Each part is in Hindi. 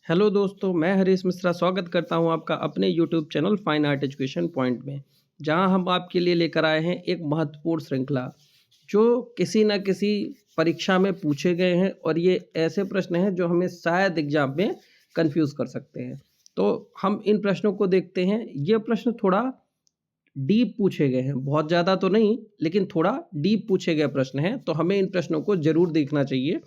हेलो दोस्तों, मैं हरीश मिश्रा स्वागत करता हूं आपका अपने YouTube channel fine art education point में, जहां हम आपके लिए लेकर आए हैं एक महत्वपूर्ण श्रृंखला, जो किसी न किसी परीक्षा में पूछे गए हैं और ये ऐसे प्रश्न हैं जो हमें शायद एग्जाम में कंफ्यूज कर सकते हैं। तो हम इन प्रश्नों को देखते हैं। ये प्रश्न थोड़ा डीप पूछे गए हैं, बहुत ज़्यादा तो नहीं, लेकिन थोड़ा डीप पूछे गए प्रश्न हैं, तो हमें इन प्रश्नों को ज़रूर देखना चाहिए।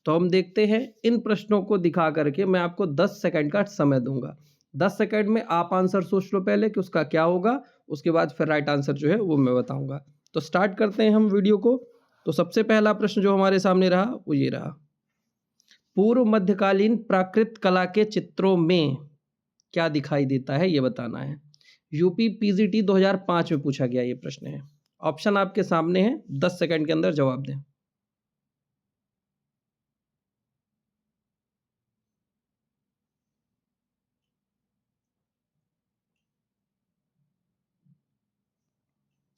तो हम देखते हैं, इन प्रश्नों को दिखा करके मैं आपको 10 सेकंड का समय दूँगा। 10 सेकंड में आप आंसर सोच लो पहले कि उसका क्या होगा, उसके बाद फिर राइट आंसर जो है वो मैं बताऊँगा। तो स्टार्ट करते हैं हम वीडियो को। तो सबसे पहला प्रश्न जो हमारे सामने रहा, वो ये रहा। पूर्व मध्यकालीन प्राकृत कला के चित्रों में क्या दिखाई देता है, ये बताना है। यूपी पीजीटी 2005 में पूछा गया ये प्रश्न है। ऑप्शन आपके सामने है, 10 सेकंड के अंदर जवाब दें।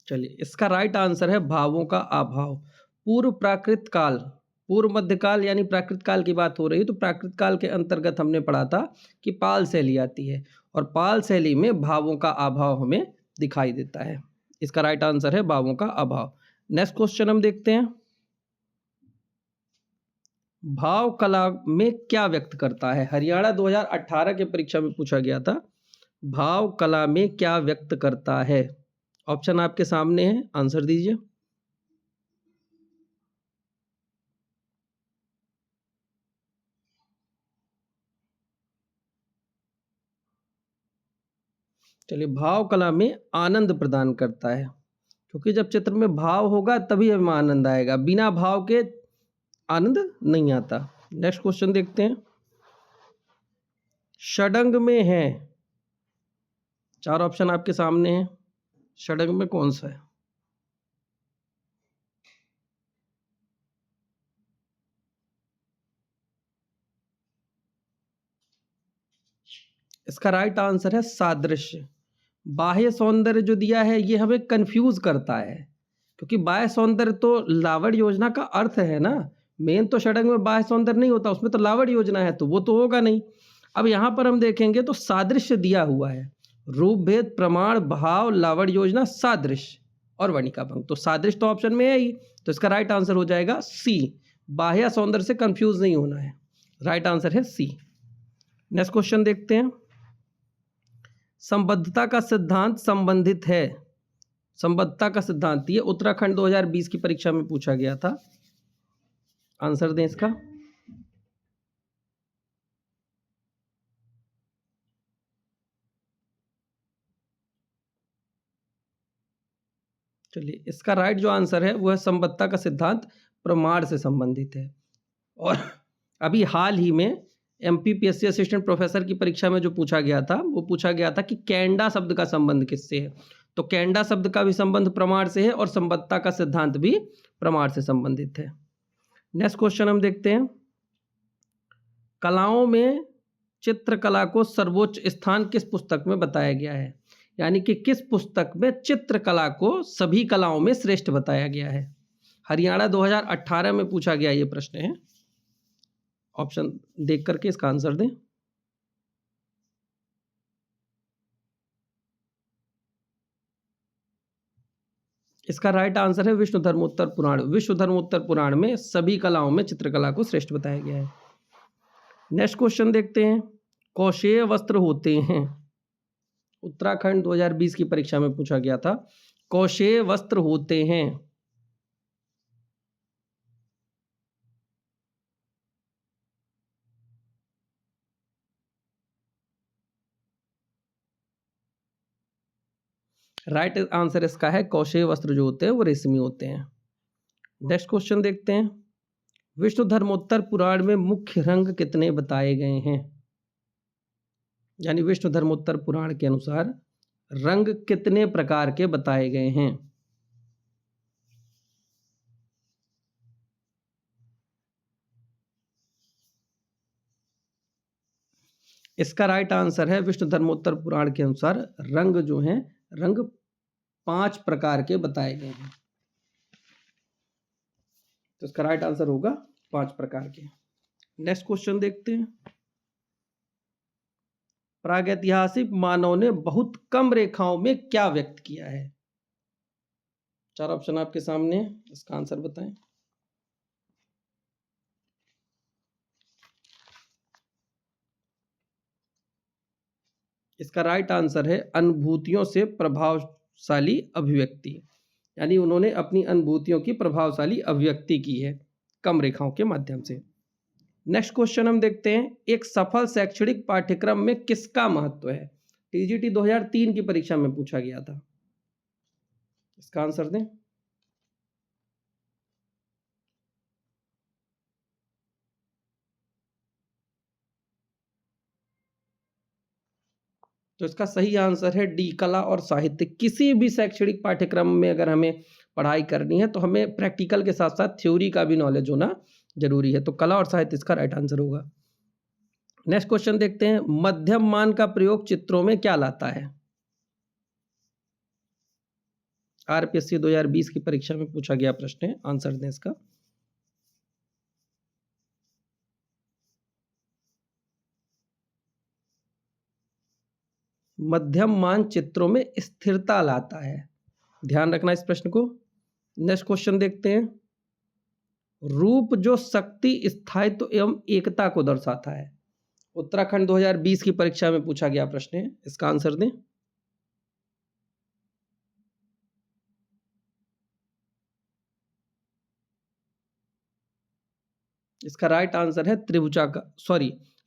चलिए, इसका राइट आंसर है भावों का अभाव। पूर्व प्राकृत काल, पूर्व मध्यकाल यानी प्राकृत काल की बात हो रही है, तो प्राकृत काल के अंतर्गत हमने पढ़ा था कि पाल शैली आती है और पाल शैली में भावों का अभाव हमें दिखाई देता है। इसका राइट आंसर है भावों का अभाव। नेक्स्ट क्वेश्चन हम देखते हैं। भाव कला में क्या व्यक्त करता है? हरियाणा 2018 के परीक्षा में पूछा गया था। भाव कला में क्या व्यक्त करता है? ऑप्शन आपके सामने है, आंसर दीजिए। चलिए, भाव कला में आनंद प्रदान करता है, क्योंकि जब चित्र में भाव होगा तभी हमें आनंद आएगा, बिना भाव के आनंद नहीं आता। नेक्स्ट क्वेश्चन देखते हैं। षडंग में है, चार ऑप्शन आपके सामने हैं। षडंग में कौन सा है? इसका राइट आंसर है सादृश्य। बाह्य सौंदर्य जो दिया है ये हमें कंफ्यूज करता है, क्योंकि बाह्य सौंदर्य तो लावड़ योजना का अर्थ है ना। मेन तो षडंग में बाह्य सौंदर्य नहीं होता, उसमें तो लावड़ योजना है, तो वो तो होगा नहीं। अब यहाँ पर हम देखेंगे तो सादृश्य दिया हुआ है। रूप भेद प्रमाण भाव लावड़ योजना सादृश्य और वणिका भंग, तो सादृश्य तो ऑप्शन में है ही, तो इसका राइट आंसर हो जाएगा सी। बाह्य सौंदर्य से कंफ्यूज नहीं होना है, राइट आंसर है सी। नेक्स्ट क्वेश्चन देखते हैं। संबद्धता का सिद्धांत संबंधित है। संबद्धता का सिद्धांत ये उत्तराखंड 2020 की परीक्षा में पूछा गया था। आंसर दें इसका। चलिए, इसका राइट जो आंसर है वो है संबद्धता का सिद्धांत प्रमाण से संबंधित है। और अभी हाल ही में एमपीपीएससी असिस्टेंट प्रोफेसर की परीक्षा में जो पूछा गया था, वो पूछा गया था कि कैंडा शब्द का संबंध किससे है। तो कैंडा शब्द का भी संबंध प्रमाण से है और संबद्धता का सिद्धांत भी प्रमाण से संबंधित है। नेक्स्ट क्वेश्चन हम देखते हैं। कलाओं में चित्रकला को सर्वोच्च स्थान किस पुस्तक में बताया गया है? यानी कि किस पुस्तक में चित्रकला को सभी कलाओं में श्रेष्ठ बताया गया है? हरियाणा 2018 में पूछा गया ये प्रश्न है। ऑप्शन देख करके इसका आंसर दें। इसका राइट आंसर है विष्णु धर्मोत्तर पुराण। विश्व धर्मोत्तर पुराण में सभी कलाओं में चित्रकला को श्रेष्ठ बताया गया है। नेक्स्ट क्वेश्चन देखते हैं। कौशेय वस्त्र होते हैं, उत्तराखंड 2020 की परीक्षा में पूछा गया था। कौशेय वस्त्र होते हैं, राइट आंसर इसका है कौशेय वस्त्र जो होते हैं वो रेशमी होते हैं। नेक्स्ट क्वेश्चन देखते हैं। विष्णु धर्मोत्तर पुराण में मुख्य रंग कितने बताए गए हैं? यानी विष्णु धर्मोत्तर पुराण के अनुसार रंग कितने प्रकार के बताए गए हैं? इसका राइट आंसर है विष्णु धर्मोत्तर पुराण के अनुसार रंग जो हैं, रंग 5 प्रकार के बताए गए हैं। तो इसका राइट आंसर होगा 5 प्रकार के। नेक्स्ट क्वेश्चन देखते हैं। प्रागैतिहासिक मानव ने बहुत कम रेखाओं में क्या व्यक्त किया है? 4 ऑप्शन आपके सामने है, इसका आंसर बताएं। इसका राइट आंसर है अनुभूतियों से प्रभावशाली अभिव्यक्ति, यानी उन्होंने अपनी अनुभूतियों की प्रभावशाली अभिव्यक्ति की है कम रेखाओं के माध्यम से। नेक्स्ट क्वेश्चन हम देखते हैं, एक सफल शैक्षणिक पाठ्यक्रम में किसका महत्व है? टीजीटी 2003 की परीक्षा में पूछा गया था, इसका आंसर दें। तो इसका सही आंसर है डी, कला और साहित्य। किसी भी शैक्षणिक पाठ्यक्रम में अगर हमें पढ़ाई करनी है तो हमें प्रैक्टिकल के साथ साथ थ्योरी का भी नॉलेज होना जरूरी है, तो कला और साहित्य इसका राइट आंसर होगा। नेक्स्ट क्वेश्चन देखते हैं, मध्यम मान का प्रयोग चित्रों में क्या लाता है? आरपीएससी 2020 की परीक्षा में पूछा गया प्रश्न है, आंसर दें इसका। मध्यम मान चित्रों में स्थिरता लाता है, ध्यान रखना इस प्रश्न को। नेक्स्ट क्वेश्चन देखते हैं, रूप जो शक्ति, स्थायित्व एवं एकता को दर्शाता है। उत्तराखंड 2020 की परीक्षा में पूछा गया प्रश्न है, इसका आंसर दें। इसका राइट आंसर है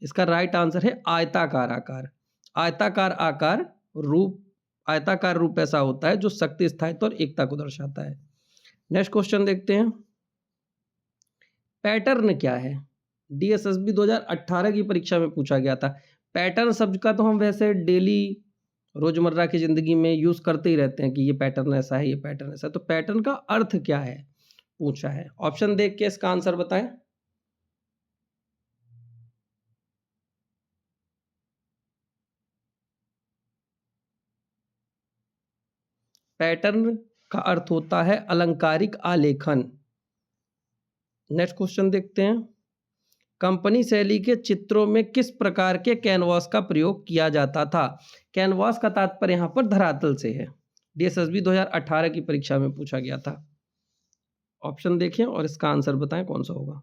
इसका राइट आंसर है आयताकार आकार। आयताकार आकार रूप, आयताकार रूप ऐसा होता है जो शक्ति, स्थायित्व और एकता को दर्शाता है। नेक्स्ट क्वेश्चन देखते हैं, पैटर्न क्या है? डीएसएसबी 2018 की परीक्षा में पूछा गया था। पैटर्न शब्द का तो हम वैसे डेली रोजमर्रा की जिंदगी में यूज करते ही रहते हैं कि ये पैटर्न ऐसा है, ये पैटर्न ऐसा है, तो पैटर्न का अर्थ क्या है पूछा है। ऑप्शन देख के इसका आंसर बताएं। पैटर्न का अर्थ होता है अलंकारिक आलेखन। नेक्स्ट क्वेश्चन देखते हैं, कंपनी शैली के चित्रों में किस प्रकार के कैनवास का प्रयोग किया जाता था? कैनवास का तात्पर्य यहां पर धरातल से है, डीएसएसबी 2018 की परीक्षा में पूछा गया था। ऑप्शन देखें और इसका आंसर बताएं कौन सा होगा।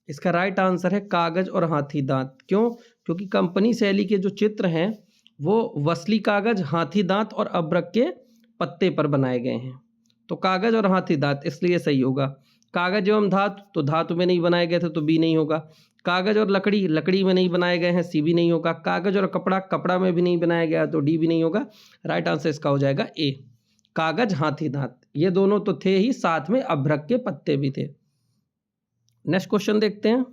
इसका राइट आंसर है कागज और हाथी दांत। क्यों? क्योंकि कंपनी शैली के जो चित्र हैं वो वसली कागज, हाथी दांत और अभ्रक के पत्ते पर बनाए गए हैं, तो कागज और हाथी दांत इसलिए सही होगा। कागज एवं धातु, तो धातु में नहीं बनाए गए थे तो बी नहीं होगा। कागज और लकड़ी, लकड़ी में नहीं बनाए गए हैं, सी भी नहीं होगा। कागज और कपड़ा, कपड़ा में भी नहीं बनाया गया तो डी भी नहीं होगा। राइट आंसर इसका हो जाएगा ए, कागज हाथी दांत। ये दोनों तो थे ही, साथ में अभ्रक के पत्ते भी थे। नेक्स्ट क्वेश्चन देखते हैं,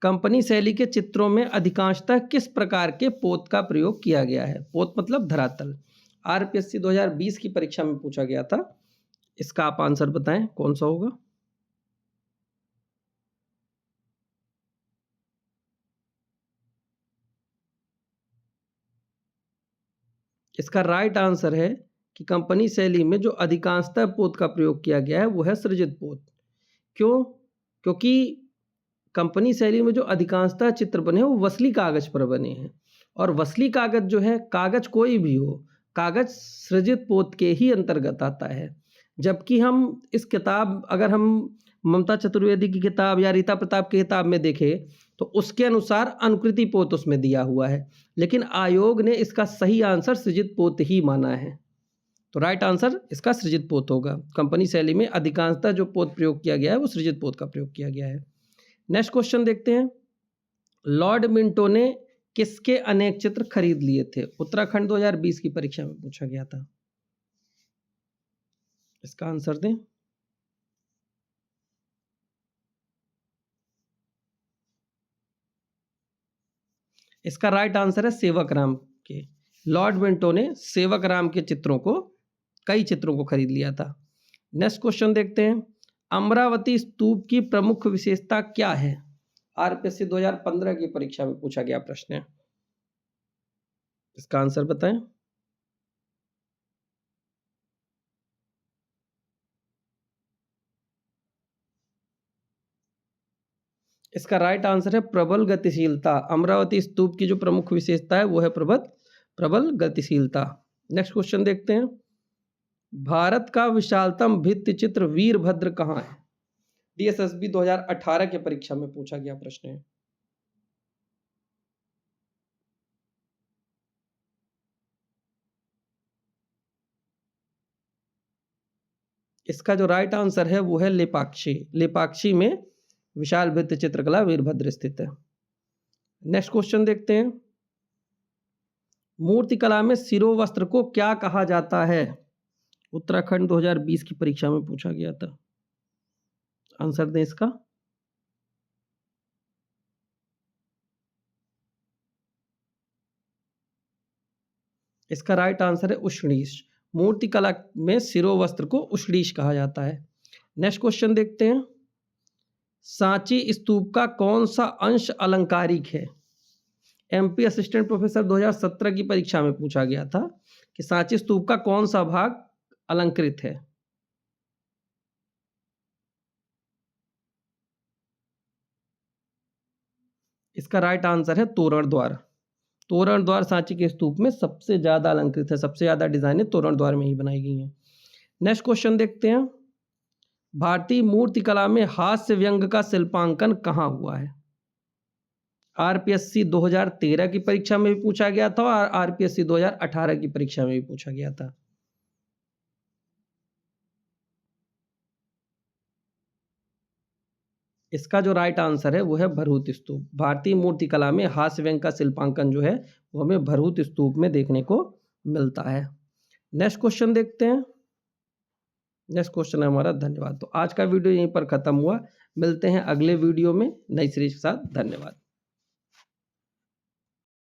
कंपनी शैली के चित्रों में अधिकांशतः किस प्रकार के पोत का प्रयोग किया गया है? पोत मतलब धरातल। आरपीएससी 2020 की परीक्षा में पूछा गया था, इसका आप आंसर बताएं कौन सा होगा। इसका राइट आंसर है कि कंपनी शैली में जो अधिकांशतः पोत का प्रयोग किया गया है वो है सृजित पोत। क्यों? क्योंकि कंपनी शैली में जो अधिकांशतः चित्र बने हैं वो वसली कागज पर बने हैं, और वसली कागज जो है, कागज कोई भी हो, कागज सृजित पोत के ही अंतर्गत आता है। जबकि हम इस किताब, अगर हम ममता चतुर्वेदी की किताब या रीता प्रताप की किताब में देखें तो उसके अनुसार अनुकृति पोत उसमें दिया हुआ है, लेकिन आयोग ने इसका सही आंसर सृजित पोत ही माना है। तो राइट आंसर इसका सृजित पोत होगा। कंपनी शैली में अधिकांशतः जो पोत प्रयोग किया गया है वो सृजित पोत का प्रयोग किया गया है। नेक्स्ट क्वेश्चन देखते हैं, लॉर्ड मिंटो ने किसके अनेक चित्र खरीद लिए थे? उत्तराखंड 2020 की परीक्षा में पूछा गया था, इसका आंसर दें। इसका राइट आंसर है सेवक राम के। लॉर्ड मिंटो ने सेवक राम के चित्रों को, कई चित्रों को खरीद लिया था। नेक्स्ट क्वेश्चन देखते हैं, अमरावती स्तूप की प्रमुख विशेषता क्या है? आरपीएससी 2015 की परीक्षा में पूछा गया प्रश्न है, इसका आंसर बताएं। इसका राइट आंसर है प्रबल गतिशीलता। अमरावती स्तूप की जो प्रमुख विशेषता है वो है प्रबल गतिशीलता। नेक्स्ट क्वेश्चन देखते हैं। भारत का विशालतम भित्ति चित्र वीरभद्र कहाँ है? DSSB 2018 के परीक्षा में पूछा गया प्रश्न है। इसका जो राइट आंसर है वो है लेपाक्षी। लेपाक्षी में विशाल भित्ति चित्रकला वीरभद्र स्थित है। नेक्स्ट क्वेश्चन देखते हैं। मूर्तिकला में शिरोवस्त्र को क्या कहा जाता है? उत्तराखंड 2020 की परीक्षा में पूछा गया था। आंसर दें इसका। इसका राइट आंसर है उष्णीष। मूर्तिकला में शिरोवस्त्र को उष्णीष कहा जाता है। नेक्स्ट क्वेश्चन देखते हैं। सांची स्तूप का कौन सा अंश अलंकारिक है? MP असिस्टेंट प्रोफेसर 2017 की परीक्षा में पूछा गया था कि सांची स्तूप का कौन सा भाग अलंकृत है? इसका राइट आंसर है तोरण द्वार। तोरण द्वार सांची के स्तूप में सबसे ज्यादा अलंकृत है, सबसे ज्यादा डिजाइनें तोरण द्वार में ही बनाई गई हैं। नेक्स्ट क्वेश्चन देखते हैं। भारतीय मूर्तिकला में हास्य व्यंग का शिल्पांकन कहाँ हुआ है? RPSC 2013 की परीक्षा में भी पूछा गया था और RPSC 2018 की परीक्षा में भी पूछा गया था। इसका जो राइट आंसर है वो है भरहूत स्तूप। भारतीय मूर्तिकला में हास्य व्यंग का शिल्पांकन जो है वो हमें भरहूत स्तूप में देखने को मिलता है। नेक्स्ट क्वेश्चन देखते हैं। नेक्स्ट क्वेश्चन है हमारा। धन्यवाद। तो आज का वीडियो यहीं पर खत्म हुआ। मिलते हैं अगले वीडियो में नई सीरीज के साथ। धन्यवाद।